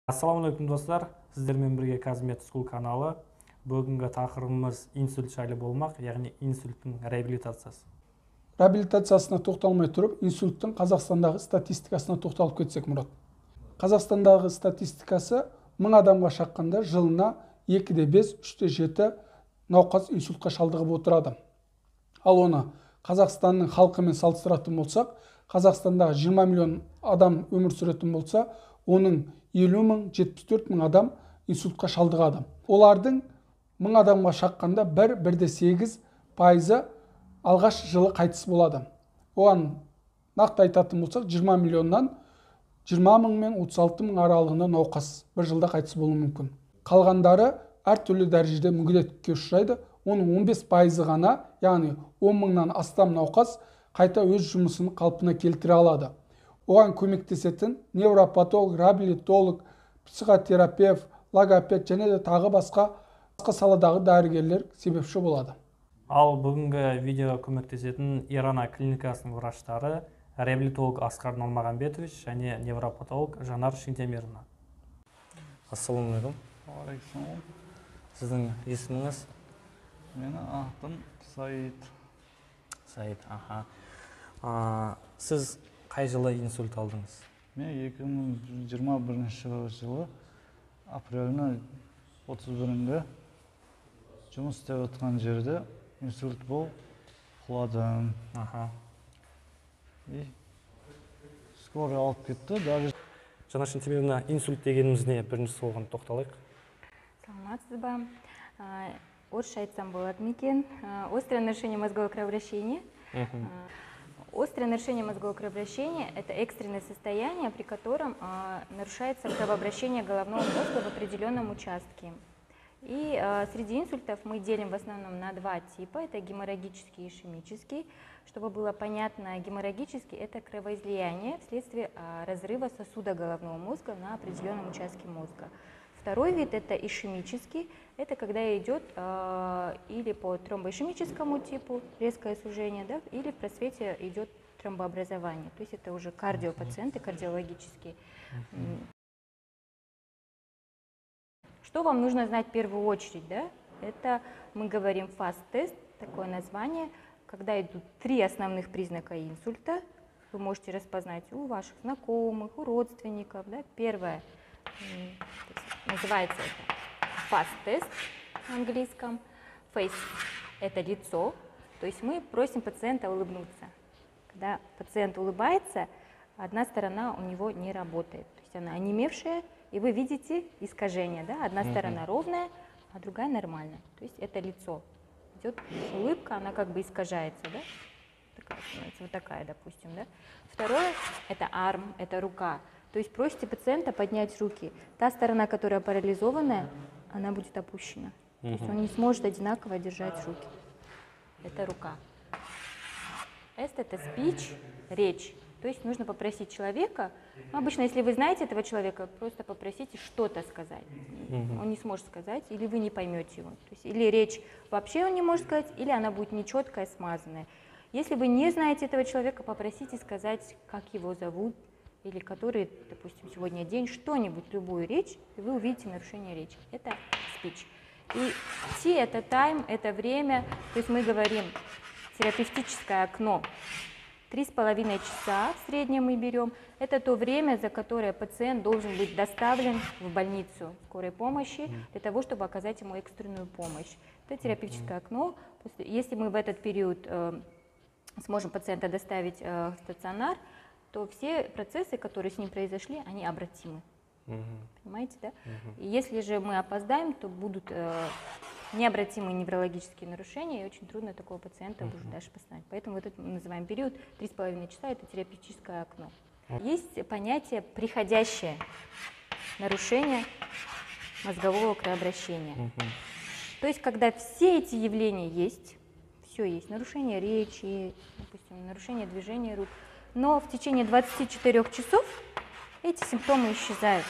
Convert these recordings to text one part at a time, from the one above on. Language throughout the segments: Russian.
Ассалаумағалейкум достар, сіздермен бірге Казмет School каналы. Бүгінгі тақырыбымыз инсульт жайлы болмақ, яғни инсульттің реабилитациясы. Реабилитациясына тоқталмай тұрып, инсульттің Қазақстандағы статистикасына тоқталып кетсек, Мұрат. Қазақстандағы статистикасы 1000 адамға шаққанда жылына 2-де 5, 3-те 7 науқас инсультқа шалдығып отырады. Ал оны Қазақстанның халқымен салыстыратын болсақ, Қазақстандағы 20 миллион адам өмір сүретін болса, оның 50 мың, 74 мың адам инсультқа шалдығады. Олардың 1000 адамға шаққанда 1-1-де 8 пайызы алғаш жылы қайтыс болады. Оған нақты айтатын болсақ, 20 миллионнан 20 мың мен 36 мың аралығында науқас бір жылда қайтыс болуы мүмкін. Қалғандары әртүрлі дәрежеде мүгедектікке ұшырайды. Оның 15 пайызы ғана, яғни 10 мыңнан астам науқас қайта өз жұмысын қалпына келтіре алады. Оған көмектесетін невропатолог, реабилитолог, психотерапевт, логопед және де тағы басқа саладағы дәрігерлер себепші болады. Ал бүгінгі видеоға көмектесетін Ирана клиникасының врачтары реабилитолог Асқар Нұрмағамбетович және невропатолог Жанар Шинтемировна. Ассалаумағалейкум. Алейкум. Сіздің есіміңіз? Менің атым Саид. Саид, аха. Сіз қай жылы инсульт алдыңыз? Мен 2021 жылы апрелінің 31-інде жұмыс істеп отқан жерде инсульт болып құладым. И скорый алып кетті. Жанар Шинтемировна, инсульт дегеніміз не? Бірінші соған тоқталайық. Саламатсыз ба? Орысша айтсам болады екен. Острое нарушение мозгового кровообращения. Острое нарушение мозгового кровообращения – это экстренное состояние, при котором нарушается кровообращение головного мозга в определенном участке. И среди инсультов мы делим в основном на два типа. Это геморрагический и ишемический. Чтобы было понятно, геморрагический – это кровоизлияние вследствие разрыва сосуда головного мозга на определенном участке мозга. Второй вид – это ишемический. Это когда идет или по тромбоишемическому типу, резкое сужение, да, или в просвете идет тромбообразование. То есть это уже кардиопациенты, кардиологические. Что вам нужно знать в первую очередь? Да? Это мы говорим фаст-тест, такое название, когда идут 3 основных признака инсульта. Вы можете распознать у ваших знакомых, у родственников. Да? Первое. Называется это фаст-тест на английском. Face – это лицо, то есть мы просим пациента улыбнуться. Когда пациент улыбается, одна сторона у него не работает, то есть она онемевшая, и вы видите искажение, да? Одна сторона ровная, а другая нормальная, то есть это лицо. Идет улыбка, она как бы искажается, да? Такая становится, вот такая, допустим, да? Второе – это arm, это рука. То есть просите пациента поднять руки. Та сторона, которая парализованная, она будет опущена. То есть он не сможет одинаково держать руки. Это рука. Это speech, речь. То есть нужно попросить человека, обычно, если вы знаете этого человека, просто попросите что-то сказать. Он не сможет сказать, или вы не поймете его. То есть, или речь вообще он не может сказать, или она будет нечеткая, смазанная. Если вы не знаете этого человека, попросите сказать, как его зовут, или который, допустим, сегодня день, что-нибудь, любую речь, и вы увидите нарушение речи. Это speech. И T – это time, это время, то есть мы говорим терапевтическое окно. 3,5 часа в среднем мы берем. Это то время, за которое пациент должен быть доставлен в больницу скорой помощи для того, чтобы оказать ему экстренную помощь. Это терапевтическое окно. Если мы в этот период сможем пациента доставить в стационар, то все процессы, которые с ним произошли, они обратимы. Понимаете, да? И если же мы опоздаем, то будут необратимые неврологические нарушения, и очень трудно такого пациента уже дальше поставить. Поэтому вот это мы называем период 3,5 часа, это терапевтическое окно. Есть понятие приходящее нарушение мозгового кровообращения. То есть, когда все эти явления есть, все есть, нарушение речи, допустим, нарушение движения рук, но в течение 24 часов эти симптомы исчезают.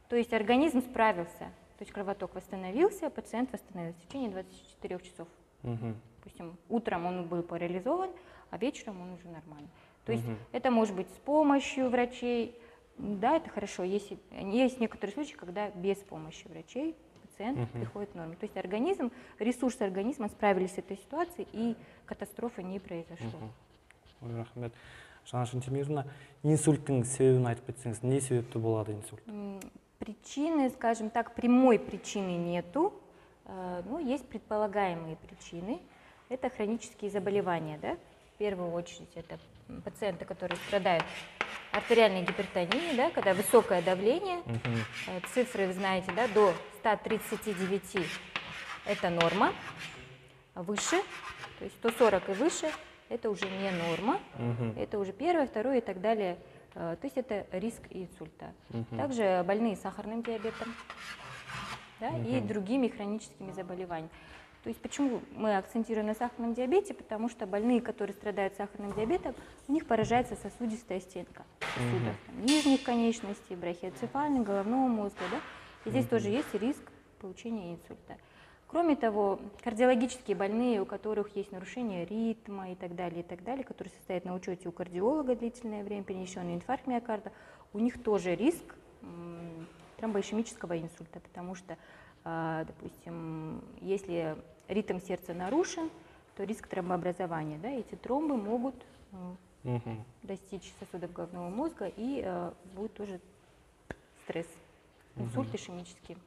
То есть организм справился, то есть кровоток восстановился, пациент восстановился в течение 24 часов. Допустим, утром он был парализован, а вечером он уже нормальный. То есть это может быть с помощью врачей, Да, это хорошо. Есть некоторые случаи, когда без помощи врачей пациент приходит в норму. То есть организм, ресурсы организма справились с этой ситуацией, и катастрофы не произошло. Рахмет. Жанашын Темировна, инсульттің себебін айтып кетсеңіз, не себепті болады инсульт? Причины, скажем так, прямой причины нету, но есть предполагаемые причины. Это хронические заболевания, да? В первую очередь это пациенты, которые страдают артериальной гипертонией, да, когда высокое давление, цифры, вы знаете, да, до 139 это норма, выше, то есть 140 и выше это уже не норма, это уже первое, второе и так далее, то есть это риск инсульта. Также больные сахарным диабетом, да, и другими хроническими заболеваниями. То есть почему мы акцентируем на сахарном диабете? Потому что больные, которые страдают сахарным диабетом, у них поражается сосудистая стенка сосудов, нижних конечностей, брахиоцефальных, головного мозга. Да? И здесь тоже есть риск получения инсульта. Кроме того, кардиологические больные, у которых есть нарушение ритма и так далее, которые состоят на учете у кардиолога длительное время, перенесенный инфаркт миокарда, у них тоже риск тромбоишемического инсульта, потому что, допустим, если ритм сердца нарушен, то риск тромбообразования, да, эти тромбы могут достичь сосудов головного мозга, и будет тоже стресс, инсульт ишемический.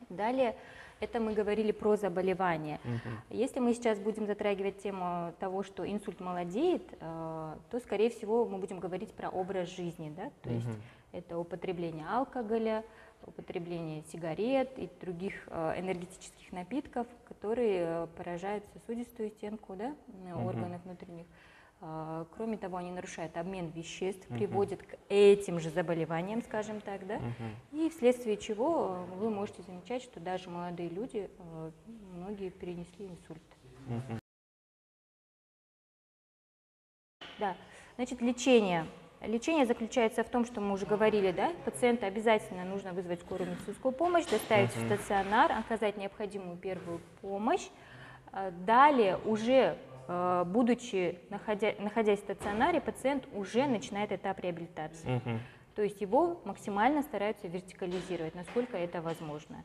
Далее, это мы говорили про заболевания. Если мы сейчас будем затрагивать тему того, что инсульт молодеет, то, скорее всего, мы будем говорить про образ жизни, да, то есть это употребление алкоголя, употребление сигарет и других энергетических напитков, которые поражают сосудистую стенку, да, органов внутренних. Кроме того, они нарушают обмен веществ, приводят к этим же заболеваниям, скажем так, да, и вследствие чего вы можете замечать, что даже молодые люди, многие перенесли инсульт. Да, значит, лечение. Лечение заключается в том, что мы уже говорили, да, пациента обязательно нужно вызвать скорую медицинскую помощь, доставить в стационар, оказать необходимую первую помощь. Далее уже будучи, находясь в стационаре, пациент уже начинает этап реабилитации. То есть его максимально стараются вертикализировать, насколько это возможно.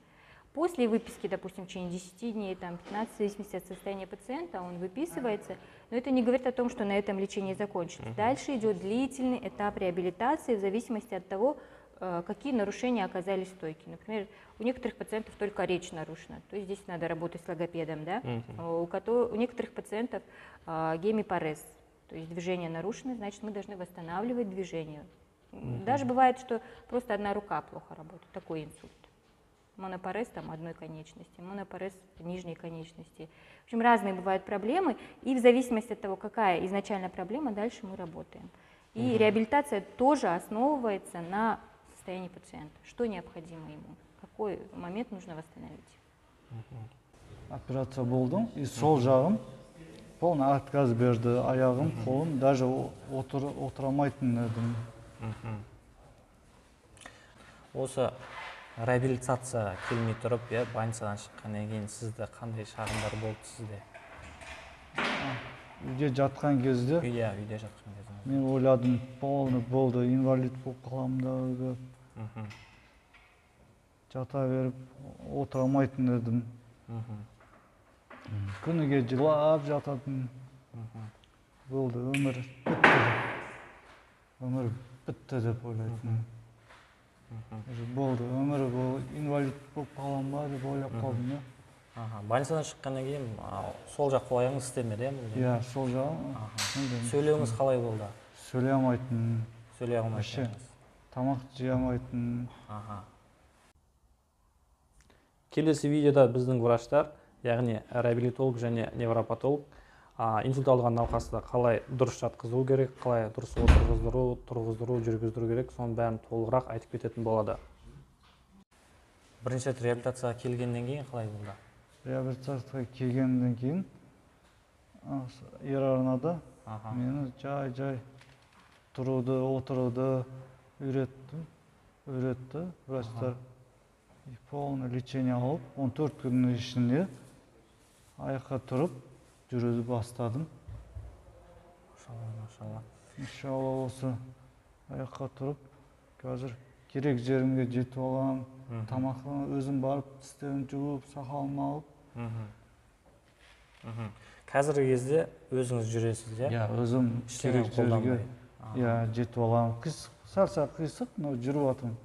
После выписки, допустим, в течение 10 дней, 15, в зависимости от состояния пациента, он выписывается, но это не говорит о том, что на этом лечение закончится. Дальше идет длительный этап реабилитации в зависимости от того, какие нарушения оказались стойкими. Например, у некоторых пациентов только речь нарушена, то есть здесь надо работать с логопедом, да? У некоторых пациентов гемипарез, то есть движение нарушено, значит, мы должны восстанавливать движение. Даже бывает, что просто одна рука плохо работает, такой инсульт. Монопарез там одной конечности, монопарез нижней конечности. В общем, разные бывают проблемы, и в зависимости от того, какая изначально проблема, дальше мы работаем. И реабилитация тоже основывается на состоянии пациента, что необходимо ему, какой момент нужно восстановить. Операция болдым, и сол жағым полный отказ берді, аяғым, қолым, даже отырамайтын едім. Осы реабилитация келмей тұрып, больницадан шыққаннан кейін сізде қандай шағымдар болды сізде? Үйде жатқан кезде, Үйде жатқан кезде. мен ойладым, полный болды, инвалид болып қаламын да, жата беріп, отырамайтын едім. Күніге жылап жататын. Болды, өмір бітті. Өмір бітті деп ойлайтын. Болды, өмір бұл инвалид болып қалам ба деп ойлап қалдым. Больницадан шыққаннан кейін сол жақ аяғыңыз істемеді, Иә, сол жағым. Сөйлеуіңіз қалай болды? Сөйлей алмайтын. Сөйлей алмайтын. Тамақ жей алмайтын. Келесі видеода біздің врачтар, яғни реабилитолог және невропатолог, инсульт алған науқасты қалай дұрыс жатқызу керек, қалай дұрыс тұрғыздыру, жүргіздіру керек, соның бәрін толығырақ айтып кететін болады. Бірінші рет реабилитацияға келгеннен кейін қалай болды? Реабилитацияға келгеннен кейін ер арнада мені жай тұруды, отыруды үйретті врачтар. Полный лечение алып, 14 күннің ішінде аяққа тұрып, жүруді бастадым. Машалла. Иншалла осы аяққа тұрып, қазір керек жерімге жетіп алам, тамаққа өзім барып тістерімді жуып, сақалымды алып. Қазіргі кезде өзіңіз жүресіз, иә? Иә, өзім керек жерге жетіп алам. Сәл-сәл қисық, но жүріп жатырмын.